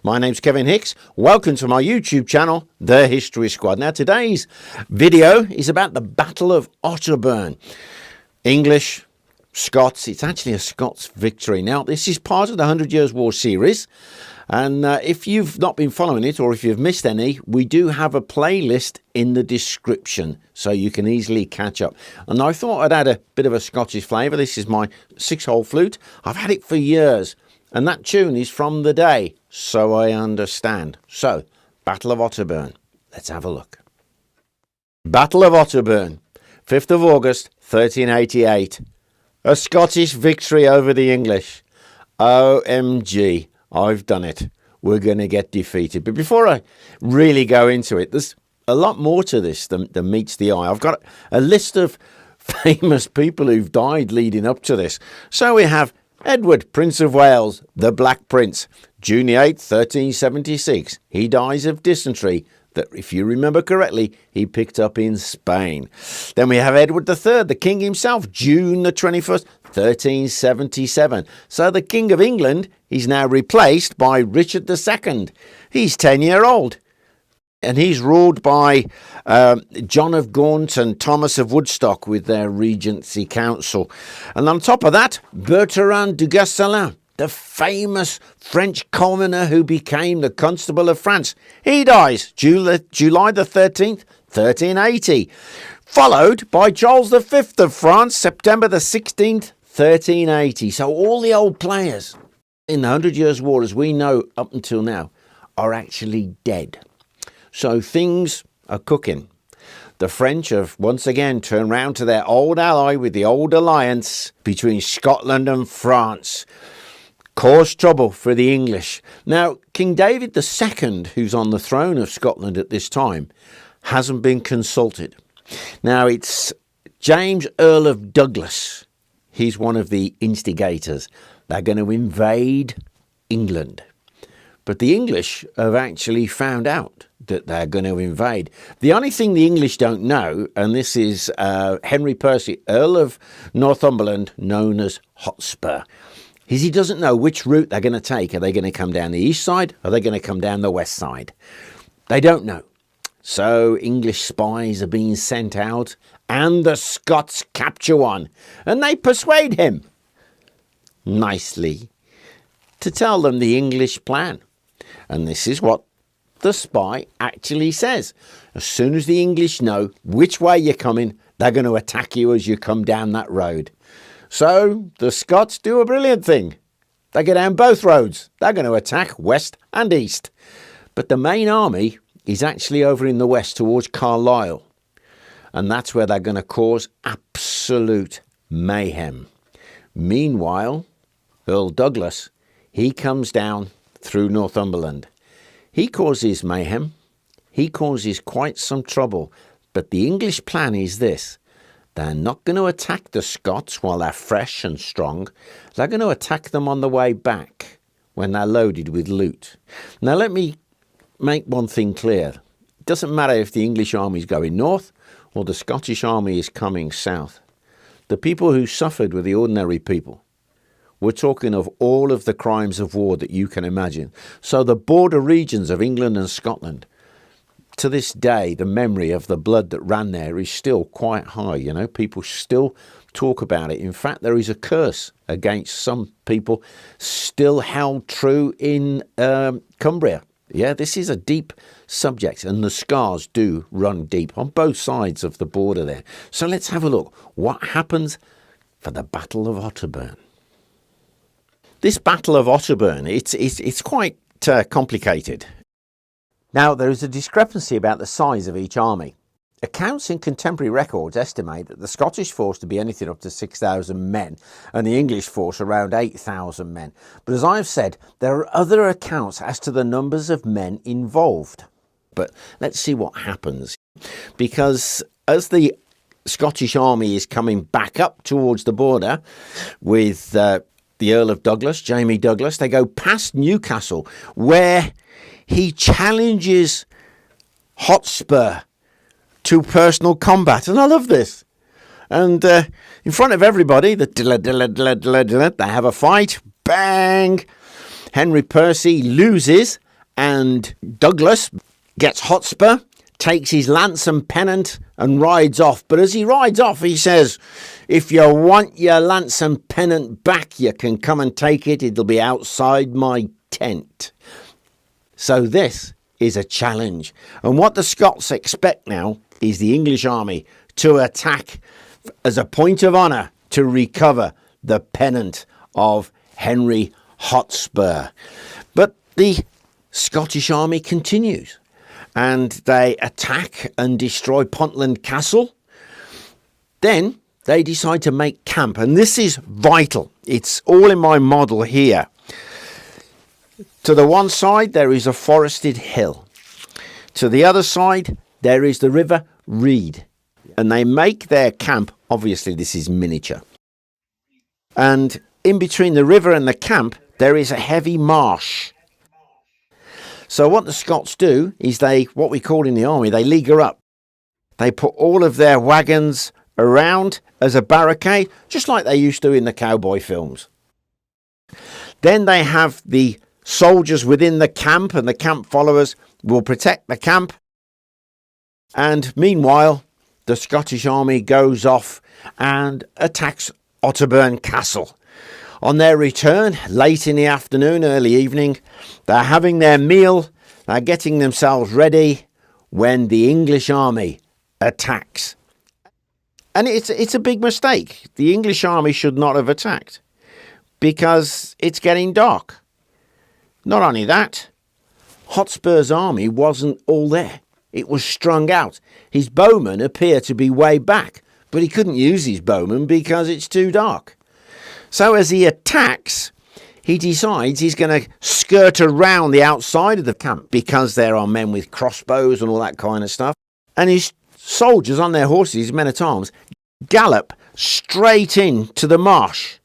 My name's Kevin Hicks. Welcome to my YouTube channel, The History Squad. Now today's video is about the Battle of Otterburn. English, Scots, it's actually a Scots victory. Now this is part of the 100 Years' War series. And if you've not been following it or if you've missed any, we do have a playlist in the description so you can easily catch up. And I thought I'd add a bit of a Scottish flavour. This is my 6-hole flute. I've had it for years. And that tune is from the day, so I understand. So, Battle of Otterburn. Let's have a look. Battle of Otterburn, 5th of August, 1388. A Scottish victory over the English. OMG. I've done it. We're going to get defeated. But before I really go into it, there's a lot more to this than meets the eye. I've got a list of famous people who've died leading up to this. So we have Edward, Prince of Wales, the Black Prince, June 8, 1376. He dies of dysentery that, if you remember correctly, he picked up in Spain. Then we have Edward III, the King himself, June the 21st, 1377. So the King of England is now replaced by Richard II. He's 10-year-old. And he's ruled by John of Gaunt and Thomas of Woodstock with their Regency Council. And on top of that, Bertrand du Guesclin, the famous French commoner who became the Constable of France. He dies July the 13th, 1380. Followed by Charles V of France, September the 16th, 1380. So all the old players in the 100 Years' War, as we know up until now, are actually dead. So things are cooking. The French have once again turned round to their old ally with the old alliance between Scotland and France. Caused trouble for the English. Now, King David II, who's on the throne of Scotland at this time, hasn't been consulted. Now, it's James, Earl of Douglas. He's one of the instigators. They're going to invade England. But the English have actually found out that they're going to invade. The only thing the English don't know, and this is Henry Percy, Earl of Northumberland, known as Hotspur, is he doesn't know which route they're going to take. Are they going to come down the east side? Or are they going to come down the west side? They don't know. So English spies are being sent out, and the Scots capture one. And they persuade him, nicely, to tell them the English plan. And this is what the spy actually says. As soon as the English know which way you're coming, they're going to attack you as you come down that road. So the Scots do a brilliant thing. They go down both roads. They're going to attack west and east. But the main army is actually over in the west towards Carlisle. And that's where they're going to cause absolute mayhem. Meanwhile, Earl Douglas, he comes down through Northumberland. He causes mayhem. He causes quite some trouble. But the English plan is this. They're not going to attack the Scots while they're fresh and strong. They're going to attack them on the way back when they're loaded with loot. Now let me make one thing clear. It doesn't matter if the English army is going north or the Scottish army is coming south. The people who suffered were the ordinary people. We're talking of all of the crimes of war that you can imagine. So the border regions of England and Scotland, to this day, the memory of the blood that ran there is still quite high. You know, people still talk about it. In fact, there is a curse against some people still held true in Cumbria. Yeah, this is a deep subject, and the scars do run deep on both sides of the border there. So let's have a look. What happens for the Battle of Otterburn? This Battle of Otterburn, it's quite complicated. Now, there is a discrepancy about the size of each army. Accounts in contemporary records estimate that the Scottish force to be anything up to 6,000 men and the English force around 8,000 men. But as I've said, there are other accounts as to the numbers of men involved. But let's see what happens. Because as the Scottish army is coming back up towards the border with the Earl of Douglas, Jamie Douglas, they go past Newcastle, where he challenges Hotspur to personal combat. And I love this. And in front of everybody, they have a fight. Bang! Henry Percy loses And Douglas gets Hotspur, takes his lance and pennant and rides off. But as he rides off, he says, if you want your lance and pennant back, you can come and take it. It'll be outside my tent. So this is a challenge. And what the Scots expect now is the English army to attack as a point of honour to recover the pennant of Henry Hotspur. But the Scottish army continues and they attack and destroy Puntland Castle. Then they decide to make camp, and this is vital. It's all in my model here. To the one side there is a forested hill. To the other side there is the river Reed, and they make their camp. Obviously this is miniature, and in between the river and the camp there is a heavy marsh. So what the Scots do is what we call in the army, they leaguer up. They put all of their wagons around as a barricade, just like they used to in the cowboy films. Then they have the soldiers within the camp, and the camp followers will protect the camp. And meanwhile, the Scottish army goes off and attacks Otterburn Castle. On their return, late in the afternoon, early evening, they're having their meal, they're getting themselves ready when the English army attacks. And it's a big mistake. The English army should not have attacked because it's getting dark. Not only that, Hotspur's army wasn't all there. It was strung out. His bowmen appear to be way back, but he couldn't use his bowmen because it's too dark. So as he attacks, he decides he's going to skirt around the outside of the camp because there are men with crossbows and all that kind of stuff. And his soldiers on their horses, men-at-arms, gallop straight into the marsh.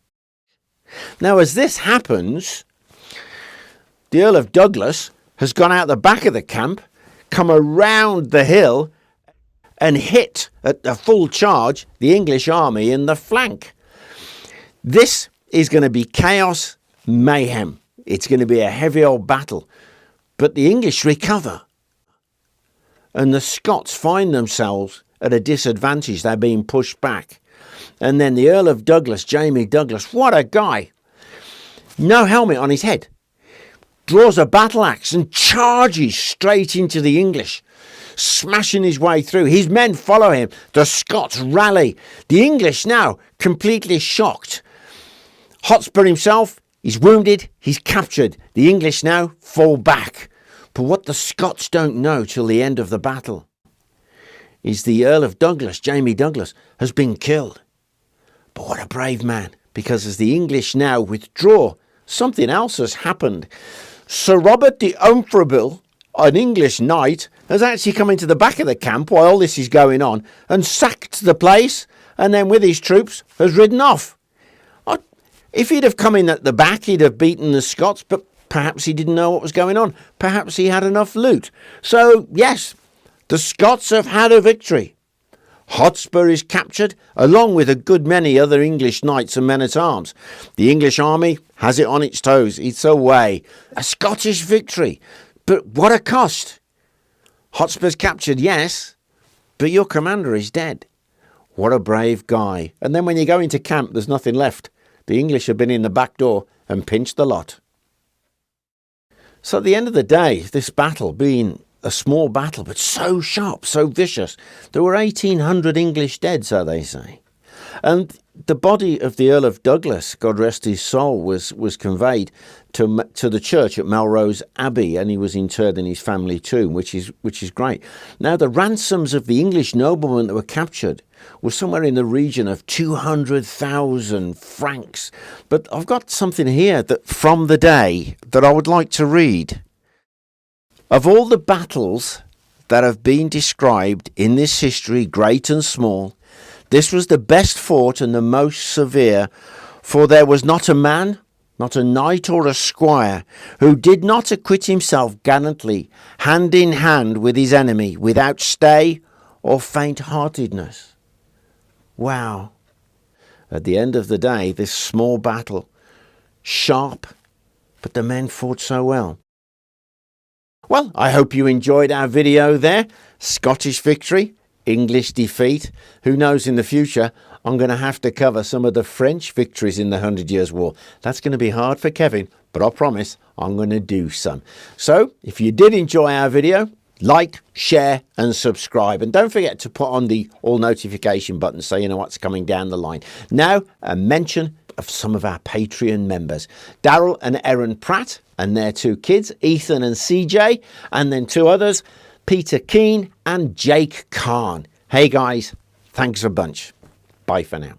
Now, as this happens, the Earl of Douglas has gone out the back of the camp, come around the hill, and hit at a full charge the English army in the flank. This is going to be chaos, mayhem. It's going to be a heavy old battle. But the English recover. And the Scots find themselves at a disadvantage. They're being pushed back. And then the Earl of Douglas, Jamie Douglas, what a guy. No helmet on his head. Draws a battle axe and charges straight into the English, smashing his way through. His men follow him. The Scots rally. The English now completely shocked. Hotspur himself is wounded. He's captured. The English now fall back. But what the Scots don't know till the end of the battle is the Earl of Douglas, Jamie Douglas, has been killed. But what a brave man, because as the English now withdraw, something else has happened. Sir Robert de Umfraville, an English knight, has actually come into the back of the camp while all this is going on and sacked the place, and then with his troops has ridden off. If he'd have come in at the back, he'd have beaten the Scots, but perhaps he didn't know what was going on. Perhaps he had enough loot. So, yes, the Scots have had a victory. Hotspur is captured, along with a good many other English knights and men-at-arms. The English army has it on its toes. It's away. A Scottish victory. But what a cost. Hotspur's captured, yes, but your commander is dead. What a brave guy. And then when you go into camp, there's nothing left. The English have been in the back door and pinched the lot. So at the end of the day, this battle being a small battle, but so sharp, so vicious, there were 1,800 English dead, so they say. And the body of the Earl of Douglas, God rest his soul, was conveyed to the church at Melrose Abbey, and he was interred in his family tomb, which is great. Now, the ransoms of the English noblemen that were captured were somewhere in the region of 200,000 francs. But I've got something here that from the day that I would like to read. Of all the battles that have been described in this history, great and small, this was the best fought and the most severe, for there was not a man, not a knight or a squire, who did not acquit himself gallantly, hand in hand with his enemy, without stay or faint-heartedness. Wow. At the end of the day, this small battle, sharp, but the men fought so well. Well, I hope you enjoyed our video there. Scottish victory, English defeat. Who knows, in the future, I'm going to have to cover some of the French victories in the 100 Years' War. That's going to be hard for Kevin, but I promise I'm going to do some. So, if you did enjoy our video, like, share and subscribe. And don't forget to put on the all notification button so you know what's coming down the line. Now, a mention of some of our Patreon members. Daryl and Erin Pratt and their 2 kids, Ethan and CJ, and then 2 others, Peter Keane and Jake Kahn. Hey guys, thanks a bunch. Bye for now.